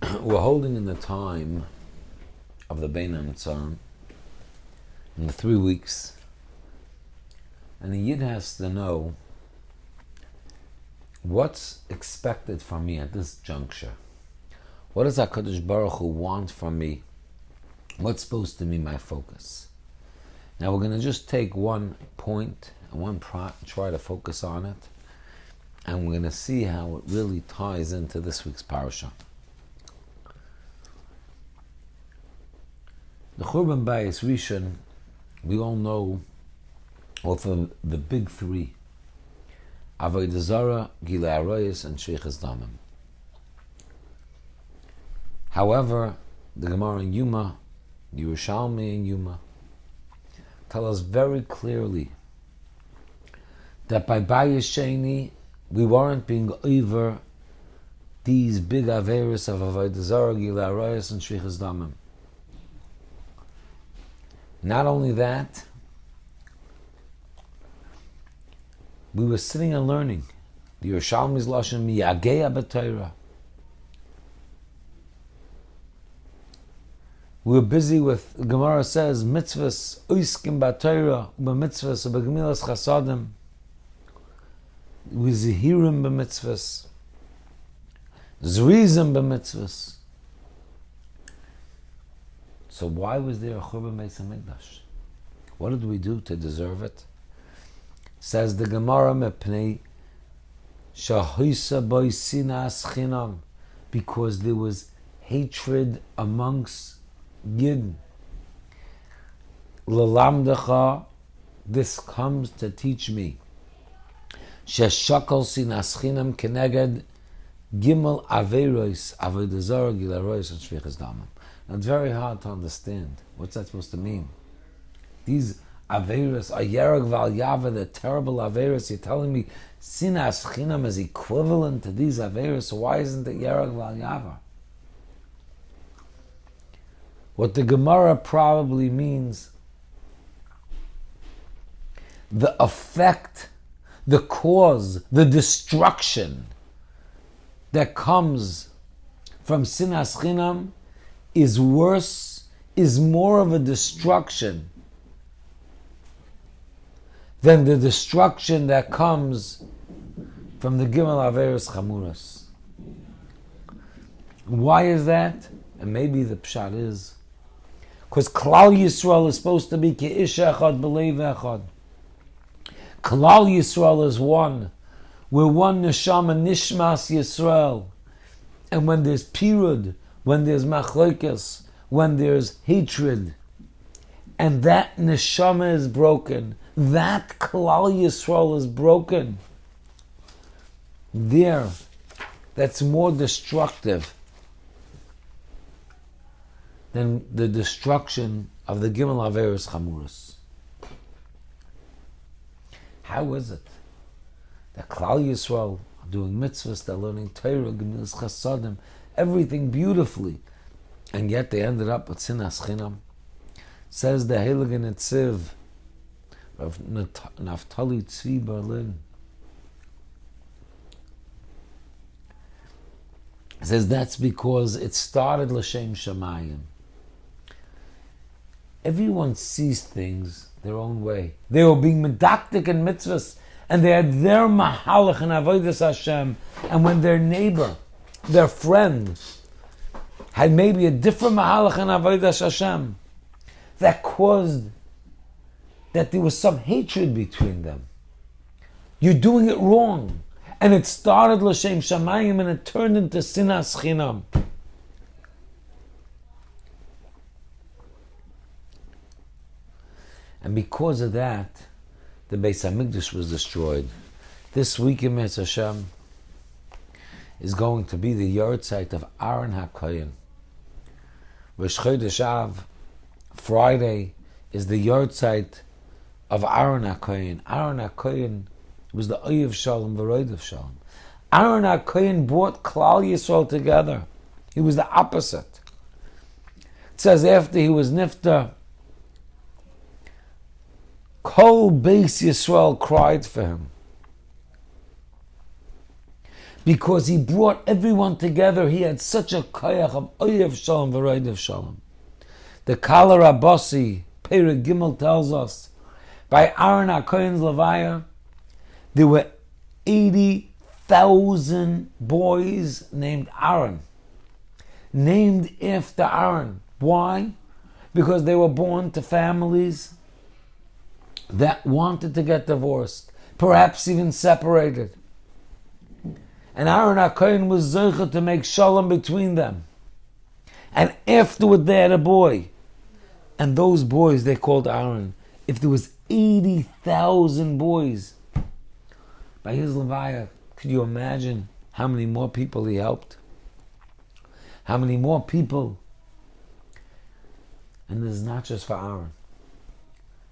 We're holding in the time of the Bein HaMitzrayim in the 3 weeks, and the Yid has to know what's expected from me at this juncture. What does HaKadosh Baruch Hu want from me? What's supposed to be my focus? Now we're going to just take one point and try to focus on it, and we're going to see how it really ties into this week's parasha. The Churban Bayis Rishon, we all know of the big three: Avodah Zarah, Gilei Arayos, and Sheikhas Damim. However, the Gemara in Yuma, Yerushalmi in Yuma, tell us very clearly that by Bayis Sheni we weren't being over these big averos of Avodah Zarah, Gilei Arayos, and Sheikhas Damim. Not only that, we were sitting and learning the Yerushalmi's Lashon Miyageya B'Torah. We were busy with, Gemara says, mitzvahs uiskim b'Torah, u'b'mitzvahs u'b'gemilas chasadim, u'zihirim b'mitzvahs, zrizim b'mitzvahs. So why was there a Churban Beis HaMikdash? What did we do to deserve it? Says the Gemara, mepnei shahoisa boi sinas chinam, because there was hatred amongst Yid. Lelamdecha, this comes to teach me. Sheshakol sinas chinam keneged gimel averos, avodah zarah, gilei arayos, and shvichas damim. Now it's very hard to understand. What's that supposed to mean? These averos are yerag val yava, the terrible averos. You're telling me sinas chinam is equivalent to these averos, so why isn't it yerag val yava? What the Gemara probably means, the effect, the cause, the destruction that comes from sinas chinam is worse, is more of a destruction than the destruction that comes from the Gimel Averos Chamuras. Why is that? And maybe the pshat is because Klal Yisrael is supposed to be Ke'ish Echad B'Leiv Echad. Klal Yisrael is one. We're one neshama, Nishmas Yisrael. And when there's pirud, when there's machlokas, when there's hatred, and that neshama is broken, that Klal Yisrael is broken, there, that's more destructive than the destruction of the Gimel Averos Chamuras. How is it that Klal Yisrael are doing mitzvahs, they're learning Torah, Gemilas Chasadim, everything beautifully, and yet they ended up with sinas chinam? Says the Heilige Netziv of Naftali Tzvi Berlin, says that's because it started l'shem shamayim. Everyone sees things their own way. They were being medaktik in mitzvahs, and they had their mahalach and avodas Hashem. And when their neighbor, their friend, had maybe a different mahalach and avodas Hashem, that caused that there was some hatred between them. You're doing it wrong. And it started l'shem shamayim and it turned into sinas chinam. And because of that, the Beis HaMikdash was destroyed. This week in Me'ez Hashem is going to be the yahrzeit of Aaron HaKohen. Rosh Chodesh Av, Friday, is the yahrzeit of Aaron HaKohen. Aaron HaKohen was the Oyev Shalom, V'roidev Shalom. Aaron HaKohen brought Klal Yisrael together. He was the opposite. It says after he was nifta, Kol Beis Yisrael cried for him. because he brought everyone together. He had such a koyach of oyev shalom v'roidev shalom. The Kala Rabbasi, Perek Gimel tells us, by Aaron HaKohen's Levaya, there were 80,000 boys named Aaron, named after Aaron. Why? Because they were born to families that wanted to get divorced, perhaps even separated. And Aaron HaKohen was zeicha to make shalom between them. And afterward they had a boy. And those boys they called Aaron. If there was 80,000 boys, by his Levaya, could you imagine how many more people he helped? How many more people? And this is not just for Aaron.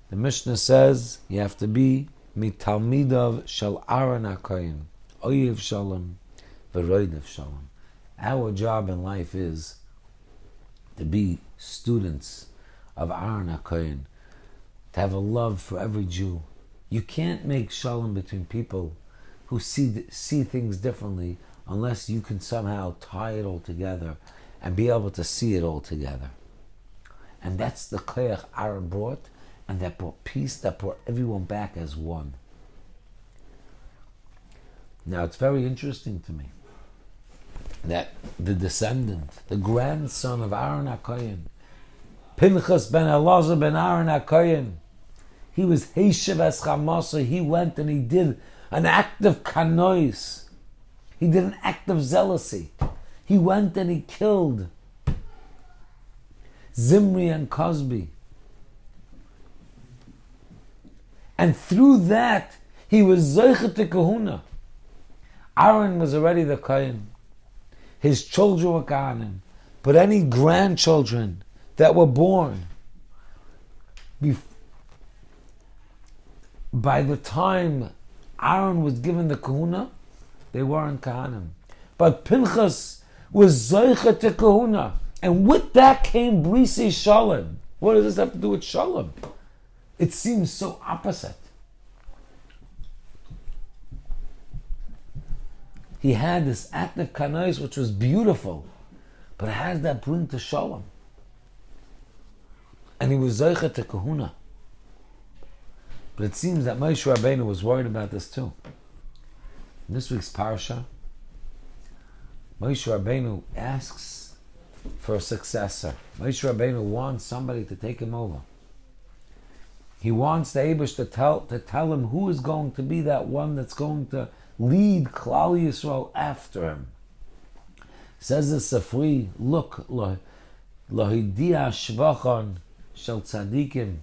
The Mishnah says you have to be mitalmidav shel Aaron HaKohen, oyev shalom, v'roidev shalom. Our job in life is to be students of Aaron HaKohen, to have a love for every Jew. You can't make shalom between people who see things differently unless you can somehow tie it all together and be able to see it all together. And that's the koyach Aaron brought, and that brought peace, that brought everyone back as one. Now it's very interesting to me that the descendant, the grandson of Aaron HaKohen, Pinchas ben Elazar ben Aaron HaKohen, he was Heishev es Chamasa. He went and he did an act of kanois. He did an act of zealousy. He went and he killed Zimri and Cosby. And through that, he was Zoichet to Kahuna. Aaron was already the Kohen. His children were Kohanim. But any grandchildren that were born, by the time Aaron was given the Kahuna, they weren't Kohanim. But Pinchas was Zoichet to Kahuna. And with that came Brisi Shalom. What does this have to do with Shalom? It seems so opposite. He had this act of kanais which was beautiful, but how does that bring to Shalom? And he was Zoichet to Kahuna. But it seems that Moshe Rabbeinu was worried about this too. In this week's parsha, Moshe Rabbeinu asks for a successor. Moshe Rabbeinu wants somebody to take him over. He wants the Eibush to tell him who is going to be that one that's going to lead Klal Yisrael after him. Says the Safri, look, Lohidia Shvachon Shel Tzadikim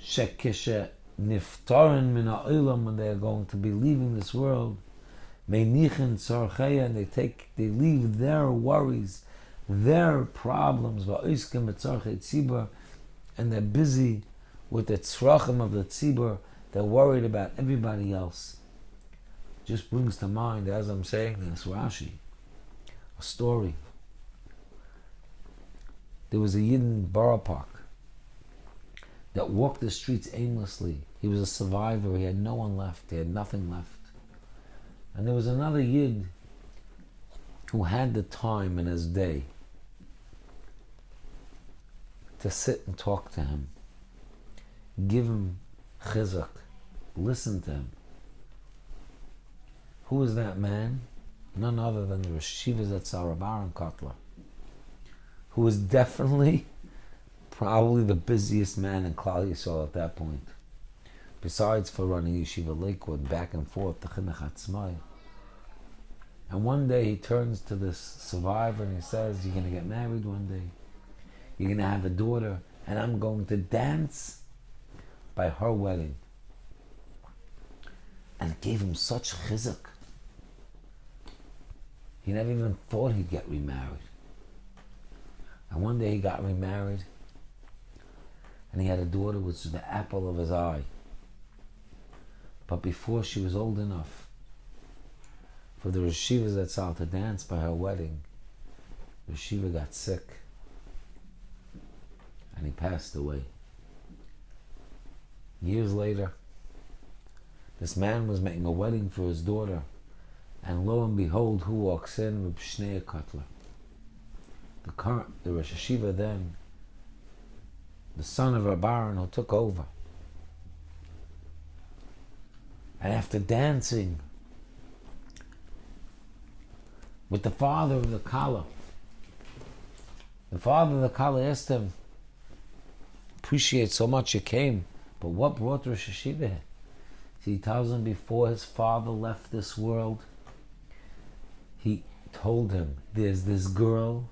Shekeshe Niftarin Min Ha'olam, when they are going to be leaving this world, Meinichin Tzorcheya, and they leave their worries, their problems, Va'iskim B'Tzorchei Tzibur, and they're busy with the tzrachim of the tzibur. They're worried about everybody else. Just brings to mind, as I'm saying this, Rashi, a story. There was a Yid in Borough Park that walked the streets aimlessly. He was a survivor. He had no one left. He had nothing left. And there was another Yid who had the time in his day to sit and talk to him, give him chizuk, listen to him. Who was that man? None other than the Rosh Yeshiva Zatzal Rabbi Aaron Kotler, who was definitely, probably the busiest man in Klal Yisrael at that point, besides for running Yeshiva Lakewood back and forth to Chinuch Atzmai. And one day he turns to this survivor and he says, "You're going to get married one day. You're going to have a daughter, and I'm going to dance by her wedding." And it gave him such chizuk. He never even thought he'd get remarried. And one day he got remarried, and he had a daughter which was the apple of his eye. But before she was old enough for the Rosh Yeshiva Zatzal to dance by her wedding, the Rosh Yeshiva got sick, and he passed away. Years later, This man was making a wedding for his daughter, and lo and behold, who walks in? Reb Shneur Kotler, the Rosh Hashiva then, the son of Reb Aaron, who took over. And after dancing with the father of the Kala, the father of the Kala asked him, appreciate so much you came, but what brought Rosh Hashiva here? He tells him before his father left this world, he told him, there's this girl,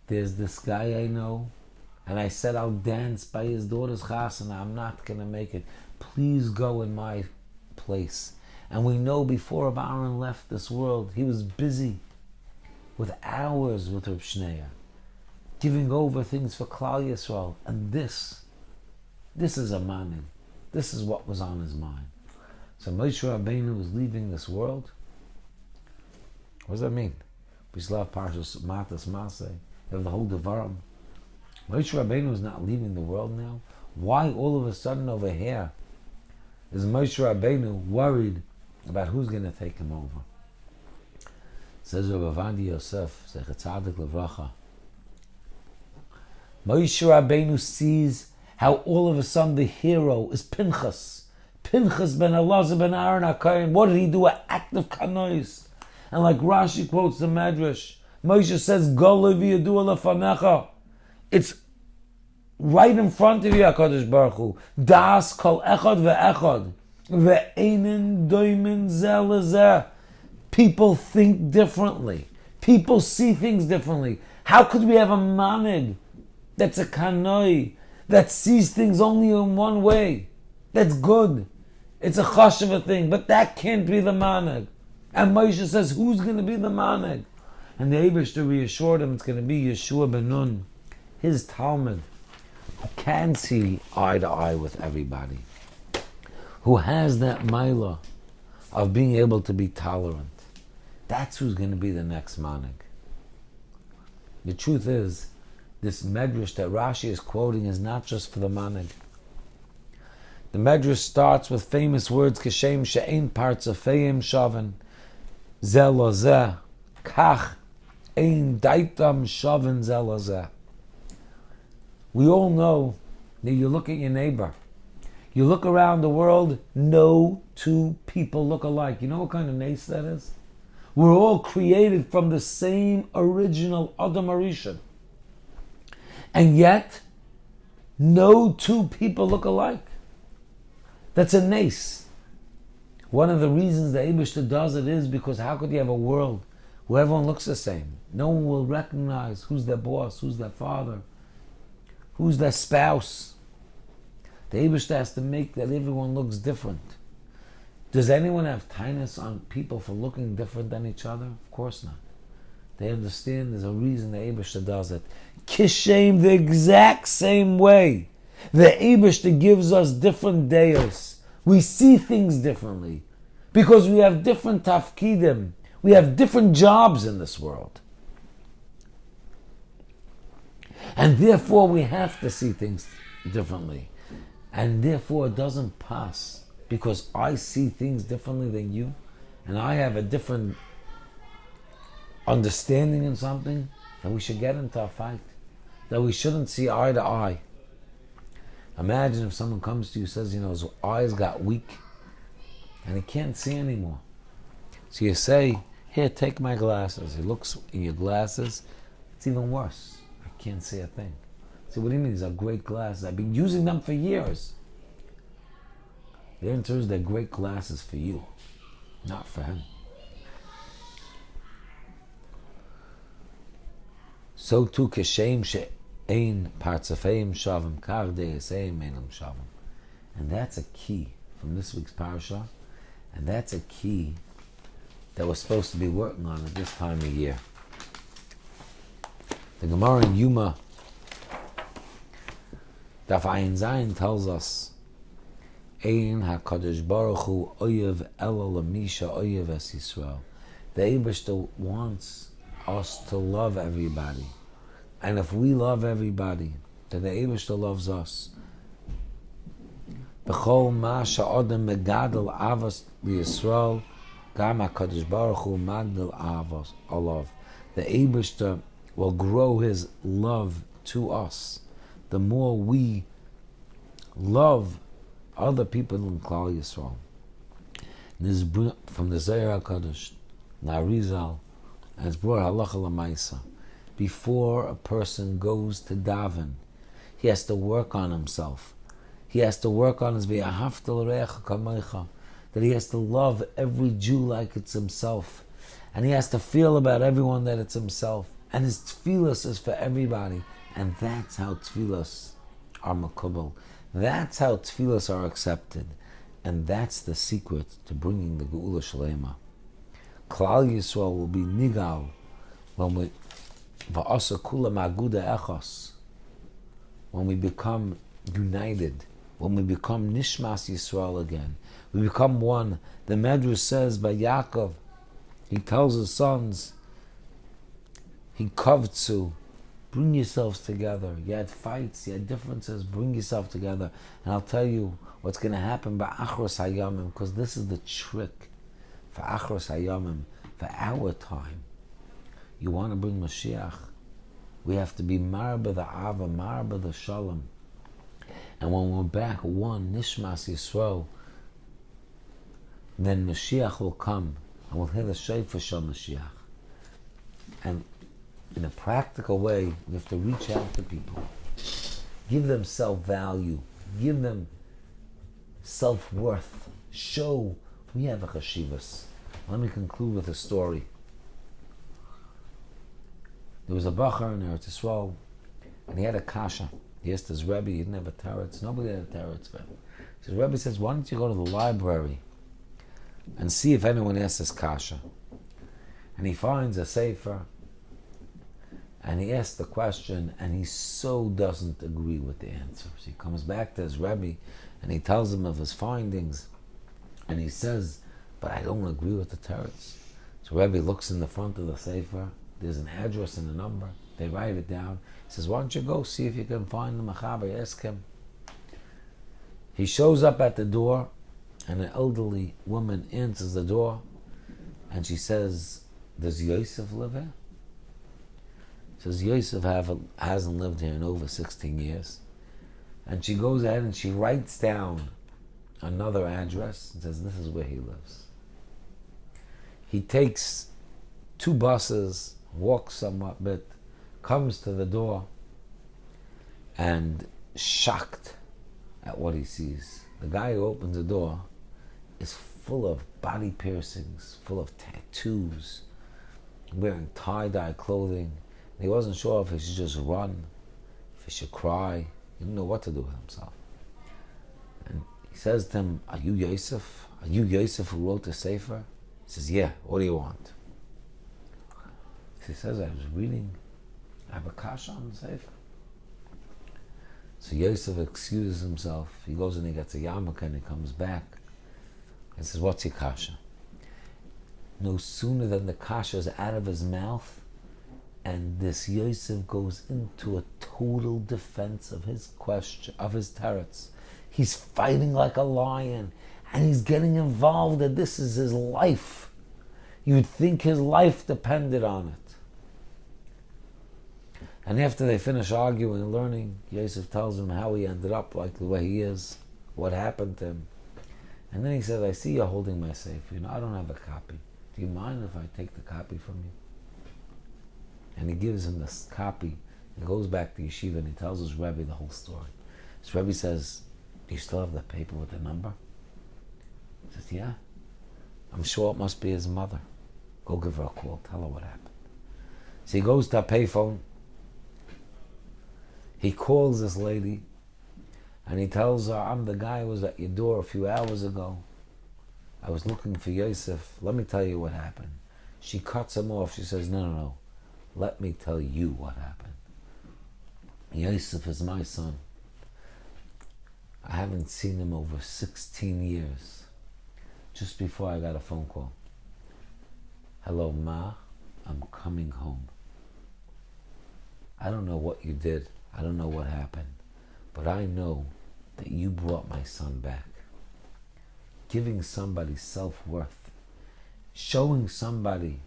there's this guy I know, and I said I'll dance by his daughter's chasana. I'm not going to make it. Please go in my place. And we know before Reb Aaron left this world, he was busy with hours with Reb Shneur, giving over things for Klal Yisrael. And this is a manig. This is what was on his mind. So Moshe Rabbeinu was leaving this world. What does that mean? We still have Parshas Matas Maseh. We have the whole Devarim. Moshe Rabbeinu is not leaving the world now. Why all of a sudden over here is Moshe Rabbeinu worried about who's going to take him over? Says Rabbi Yosef, Zecher Tzadik Levracha. Moshe Rabbeinu sees how all of a sudden the hero is Pinchas. Pinchas ben Elazar ben Aaron HaKohen. What did he do? An act of kanois. And like Rashi quotes the Medrash, Moshe says, Golo v'yadu lefanecha. It's right in front of you, HaKadosh Baruch Hu. Das kol echad ve'echad. Ve'einin doimin zeh lezeh. People think differently. People see things differently. How could we have a manig that's a kanoi, that sees things only in one way? That's good. It's a chashuva thing, but that can't be the manig. And Moshe says, who's going to be the manig? And the Eibishter reassured him it's going to be Yeshua ben Nun, his Talmud, who can see eye to eye with everybody, who has that maila of being able to be tolerant. That's who's going to be the next manig. The truth is, this medrash that Rashi is quoting is not just for the manig. The medrash starts with famous words, Keshem she'ein partzafeim shaven, zeh lo zeh, kach ein daitam shaven zeh lo zeh. We all know that you look at your neighbor. You look around the world, no two people look alike. You know what kind of nace that is? We're all created from the same original Adam Arishan. And yet, no two people look alike. That's a nace. One of the reasons the Eibishter does it is because how could you have a world where everyone looks the same? No one will recognize who's their boss, who's their father, who's their spouse. The Eibishter has to make that everyone looks different. Does anyone have tinus on people for looking different than each other? Of course not. They understand there's a reason the Eibishter does it. Kishem, the exact same way. The Eibishter gives us different dayos. We see things differently because we have different tafkidim. We have different jobs in this world. And therefore we have to see things differently. And therefore it doesn't pass because I see things differently than you and I have a different understanding in something, that we should get into a fight. That we shouldn't see eye to eye. Imagine if someone comes to you and says, his eyes got weak and he can't see anymore. So you say, here, take my glasses. He looks in your glasses. It's even worse. I can't see a thing. So what do you mean? These are great glasses. I've been using them for years. The answer is they're great glasses for you, not for him. So too, Keshem she'ein partzafeim shavim, kach de'eseim einam shavim. And that's a key from this week's parasha, and that's a key that we're supposed to be working on at this time of year. The Gemara in Yuma, Daf Ayin Zayin, tells us, Ein HaKadosh Baruch Hu oyev ela l'misha oyev es Yisrael. The Eibishter wants us to love everybody. And if we love everybody, then the Eibishter loves us. B'chol ma sha'odem megadol avos liyisrael, gam HaKadosh Baruch Hu magdil avos olav. The Eibishter will grow his love to us. The more we love other people in Klal Yisrael. This is from the Zohar HaKadosh, Narizal, and it's brought halacha l'maisa. Before a person goes to daven, he has to work on himself. He has to work on his v'ahavta l'reacha kamecha, that he has to love every Jew like it's himself. And he has to feel about everyone that it's himself. And his tefillas is for everybody. And that's how tefillas are makubal. That's how tefillas are accepted. And that's the secret to bringing the Geula Shalema. Klal Yisrael will be nigal when we va'asa kula maguda echos, when we become united, when we become Nishmas Yisrael again. We become one. The Medrash says by Yaakov, he tells his sons, he kavtzu, bring yourselves together. You had fights, you had differences, bring yourself together. And I'll tell you what's going to happen by Achros Hayamim, because this is the trick for Achros Hayamim, for our time. You want to bring Mashiach, we have to be marba the Ava, marba the Shalom. And when we're back one, Nishmas Yisrael, then Mashiach will come, and we'll hear the Shofar Shel Mashiach. And in a practical way, we have to reach out to people, give them self-value, give them self-worth, show we have a chashivas. Let me conclude with a story. There was a bachar in Eretz Yisrael, and he had a kasha. He asked his Rebbe, he didn't have a teretz. Nobody had a teretz for him. So his Rebbe says, why don't you go to the library and see if anyone asks this kasha? And he finds a sefer, and he asks the question, and he so doesn't agree with the answers. He comes back to his Rebbe, and he tells him of his findings, and he says, but I don't agree with the teretz. So Rebbe looks in the front of the sefer, there's an address and a number, they write it down. He says, why don't you go see if you can find the Machaber, ask him. He shows up at the door, and an elderly woman answers the door, and she says, does Yosef live here? Says Yosef hasn't lived here in over 16 years. And she goes ahead and she writes down another address and says, this is where he lives. He takes 2 buses, walks somewhat bit, comes to the door, and shocked at what he sees. The guy who opens the door is full of body piercings, full of tattoos, wearing tie-dye clothing. He wasn't sure if he should just run, if he should cry. He didn't know what to do with himself. And he says to him, are you Yosef? Are you Yosef who wrote the Sefer? He says, yeah, what do you want? He says, I was reading, I have a kasha on the Sefer. So Yosef excuses himself. He goes and he gets a yarmulke and he comes back and says, what's your kasha? No sooner than the kasha is out of his mouth, and this Yosef goes into a total defense of his question, of his teretz. He's fighting like a lion, and he's getting involved, and this is his life. You'd think his life depended on it. And after they finish arguing and learning, Yosef tells him how he ended up like the way he is, what happened to him. And then he says, I see you're holding my safe. I don't have a copy. Do you mind if I take the copy from you? And he gives him this copy. He goes back to yeshiva and he tells his Rebbe the whole story. His Rebbe says, do you still have the paper with the number? He says, yeah. I'm sure it must be his mother. Go give her a call. Tell her what happened. So he goes to a payphone. He calls this lady and he tells her, I'm the guy who was at your door a few hours ago. I was looking for Yosef. Let me tell you what happened. She cuts him off. She says, no. Let me tell you what happened. Yosef is my son. I haven't seen him over 16 years. Just before I got a phone call. Hello, Ma. I'm coming home. I don't know what you did. I don't know what happened. But I know that you brought my son back. Giving somebody self-worth. Showing somebody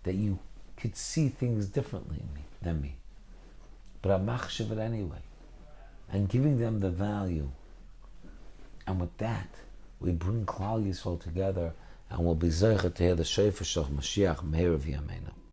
that you could see things differently than me. But I'm machshav it anyway. And giving them the value. And with that, we bring Klal Yisrael together and we'll be zeicha to hear the shofar of Mashiach meir v'yameinu.